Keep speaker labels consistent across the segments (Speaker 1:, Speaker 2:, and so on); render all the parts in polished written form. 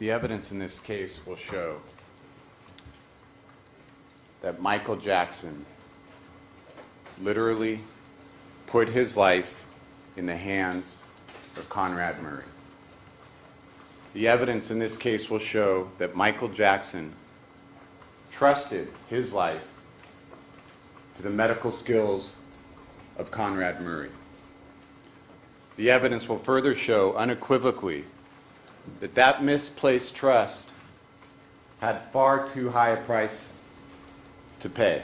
Speaker 1: The evidence in this case will show that Michael Jackson literally put his life in the hands of Conrad Murray. The evidence in this case will show that Michael Jackson trusted his life to the medical skills of Conrad Murray. The evidence will further show unequivocally that that misplaced trust had far too high a price to pay.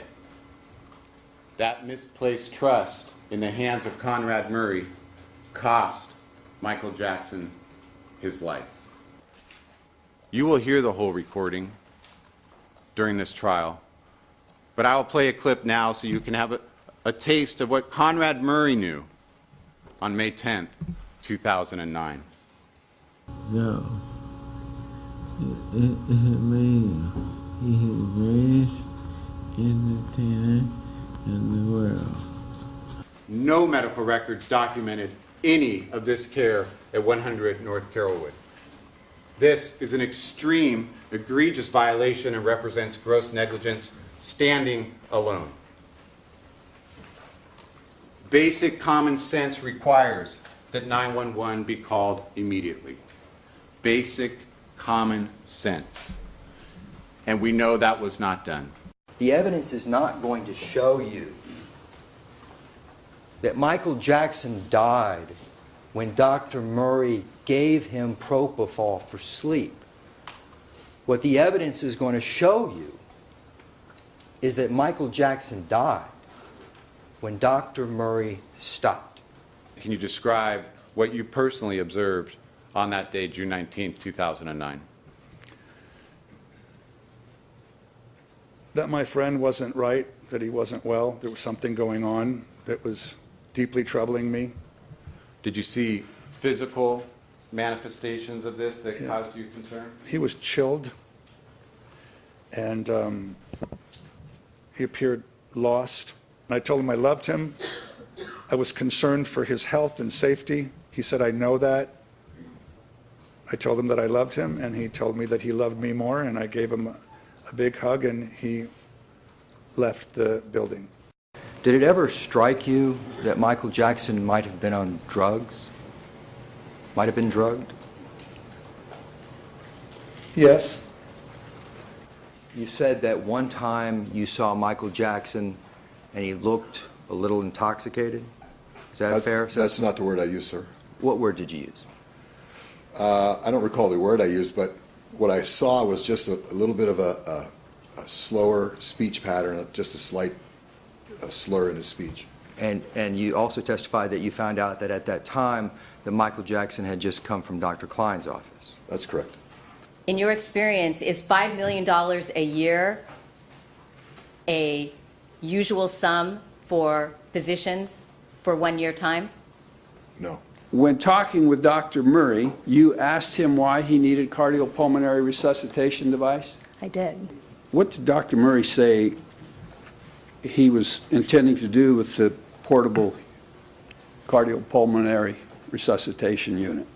Speaker 1: That misplaced trust in the hands of Conrad Murray cost Michael Jackson his life. You will hear the whole recording during this trial, but I will play a clip now so you can have a taste of what Conrad Murray knew on May 10th, 2009.
Speaker 2: No. It means he is the greatest entertainer in the world.
Speaker 1: No medical records documented any of this care at 100 North Carrollwood. This is an extreme, egregious violation and represents gross negligence standing alone. Basic common sense requires that 911 be called immediately. Basic common sense. And we know that was not done.
Speaker 3: The evidence is not going to show you that Michael Jackson died when Dr. Murray gave him propofol for sleep. What the evidence is going to show you is that Michael Jackson died when Dr. Murray stopped.
Speaker 1: Can you describe what you personally observed on that day, June 19th, 2009?
Speaker 4: That my friend wasn't right, that he wasn't well. There was something going on that was deeply troubling me.
Speaker 1: Did you see physical manifestations of this that caused you concern?
Speaker 4: He was chilled, and he appeared lost. I told him I loved him. I was concerned for his health and safety. He said, I know that. I told him that I loved him, and he told me that he loved me more, and I gave him a big hug, and he left the building.
Speaker 3: Did it ever strike you that Michael Jackson might have been on drugs? Might have been drugged?
Speaker 4: Yes.
Speaker 3: You said that one time you saw Michael Jackson and he looked a little intoxicated. Is that fair?
Speaker 5: That's not the word I used, sir.
Speaker 3: What word did you use?
Speaker 5: I don't recall the word I used, but what I saw was just a little bit of a slower speech pattern, just a slight slur in his speech.
Speaker 3: And you also testified that you found out that at that time that Michael Jackson had just come from Dr. Klein's office.
Speaker 5: That's correct.
Speaker 6: In your experience, is $5 million a year a usual sum for physicians for 1 year time?
Speaker 5: No.
Speaker 7: When talking with Dr. Murray, you asked him why he needed cardiopulmonary resuscitation device?
Speaker 8: I did.
Speaker 7: What did Dr. Murray say he was intending to do with the portable cardiopulmonary resuscitation unit?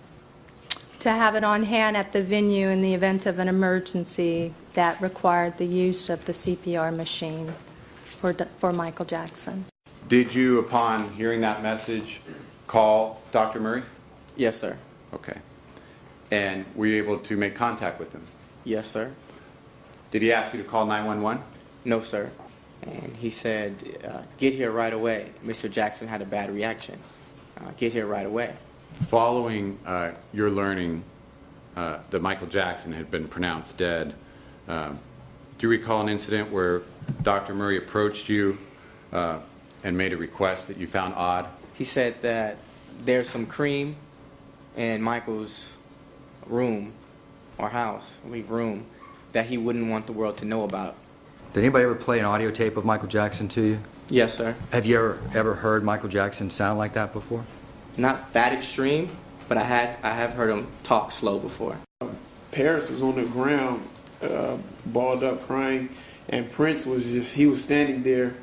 Speaker 8: To have it on hand at the venue in the event of an emergency that required the use of the CPR machine for Michael Jackson.
Speaker 1: Did you, upon hearing that message, call Dr. Murray?
Speaker 9: Yes, sir.
Speaker 1: Okay. And were you able to make contact with him?
Speaker 9: Yes, sir.
Speaker 1: Did he ask you to call 911?
Speaker 9: No, sir. And he said, get here right away. Mr. Jackson had a bad reaction. Get here right away.
Speaker 1: Following your learning that Michael Jackson had been pronounced dead, do you recall an incident where Dr. Murray approached you and made a request that you found odd?
Speaker 9: He said that there's some cream in Michael's room or house, I believe room, that he wouldn't want the world to know about.
Speaker 3: Did anybody ever play an audio tape of Michael Jackson to you?
Speaker 9: Yes, sir.
Speaker 3: Have you ever heard Michael Jackson sound like that before?
Speaker 9: Not that extreme, but I have heard him talk slow before.
Speaker 10: Paris was on the ground, balled up, crying, and Prince was he was standing there,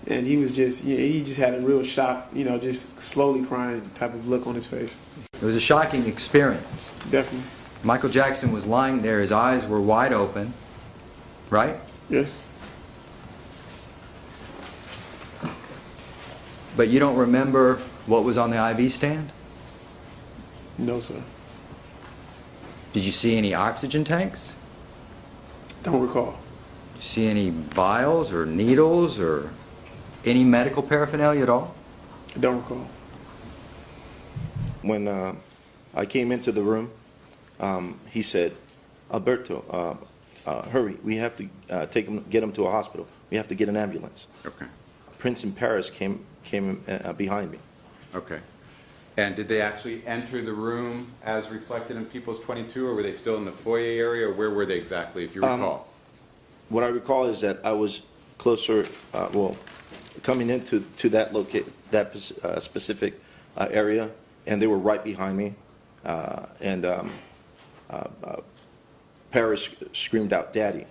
Speaker 10: and he just had a real shock, just slowly crying type of look on his face.
Speaker 3: It was a shocking experience.
Speaker 10: Definitely.
Speaker 3: Michael Jackson was lying there, his eyes were wide open, right?
Speaker 10: Yes.
Speaker 3: But you don't remember what was on the IV stand?
Speaker 10: No, sir.
Speaker 3: Did you see any oxygen tanks?
Speaker 10: Don't recall.
Speaker 3: Did you see any vials or needles or any medical paraphernalia at all?
Speaker 10: Don't recall.
Speaker 11: When I came into the room, he said, Alberto, hurry, we have to get him to a hospital. We have to get an ambulance.
Speaker 1: Okay.
Speaker 11: Prince and Paris came behind me.
Speaker 1: Okay. And did they actually enter the room as reflected in People's 22, or were they still in the foyer area, or where were they exactly, if you recall?
Speaker 11: What I recall is that I was closer, coming into that specific area, and they were right behind me, and Paris screamed out, "Daddy."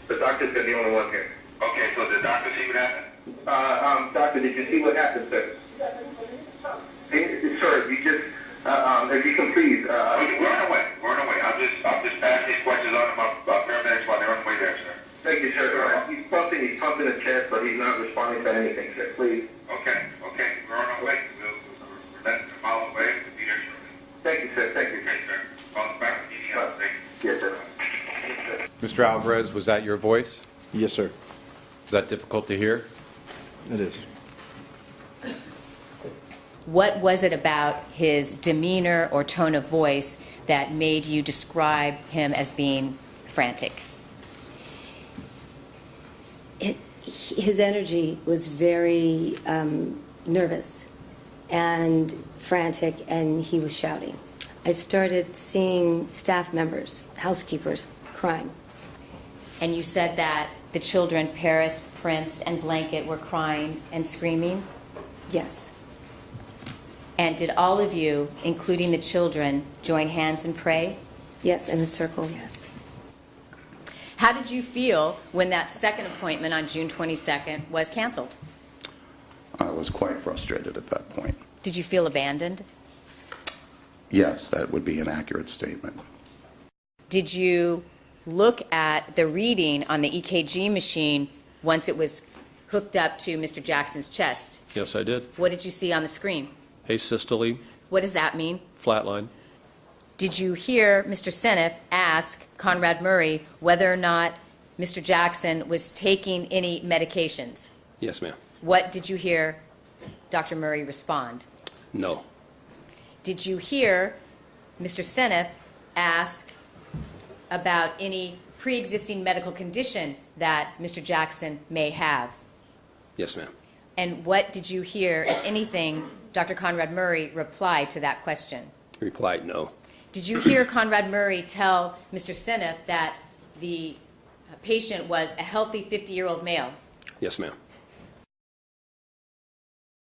Speaker 12: The doctor's the only one here. Okay, so the doctor see what happened? Doctor, did you see what happened, sir? Sir, you just, if you can please, run away. I'll just pass these questions on to my paramedics while they're on the way there, sir. Thank you, sir. He's pumping the chest, but he's not responding to anything, sir. Please. Okay, we're on our way. We're less than a mile away. We'll be there shortly. Thank you, sir. Thank you. Okay, sir. Call us back. Yes, sir.
Speaker 1: Mr. Alvarez, was that your voice?
Speaker 11: Yes, sir.
Speaker 1: Is that difficult to hear?
Speaker 11: It is.
Speaker 6: What was it about his demeanor or tone of voice that made you describe him as being frantic?
Speaker 13: His energy was very nervous and frantic, and he was shouting. I started seeing staff members, housekeepers, crying.
Speaker 6: And you said that the children, Paris, Prince, and Blanket, were crying and screaming?
Speaker 13: Yes.
Speaker 6: And did all of you, including the children, join hands and pray?
Speaker 13: Yes, in a circle, yes.
Speaker 6: How did you feel when that second appointment on June 22nd was canceled?
Speaker 14: I was quite frustrated at that point.
Speaker 6: Did you feel abandoned?
Speaker 14: Yes, that would be an accurate statement.
Speaker 6: Did you look at the reading on the EKG machine once it was hooked up to Mr. Jackson's chest?
Speaker 15: Yes, I did.
Speaker 6: What did you see on the screen?
Speaker 15: Asystole,
Speaker 6: What does that mean?
Speaker 15: flatline.
Speaker 6: Did you hear Mr. Seneff ask Conrad Murray whether or not Mr. Jackson was taking any medications?
Speaker 15: Yes, ma'am.
Speaker 6: What did you hear Dr. Murray respond?
Speaker 15: No.
Speaker 6: Did you hear Mr. Seneff ask about any pre-existing medical condition that Mr. Jackson may have?
Speaker 15: Yes, ma'am.
Speaker 6: And what did you hear, if anything, Dr. Conrad Murray reply to that question?
Speaker 15: He replied no.
Speaker 6: Did you hear Conrad Murray tell Mr. Seneff that the patient was a healthy 50-year-old male?
Speaker 15: Yes, ma'am.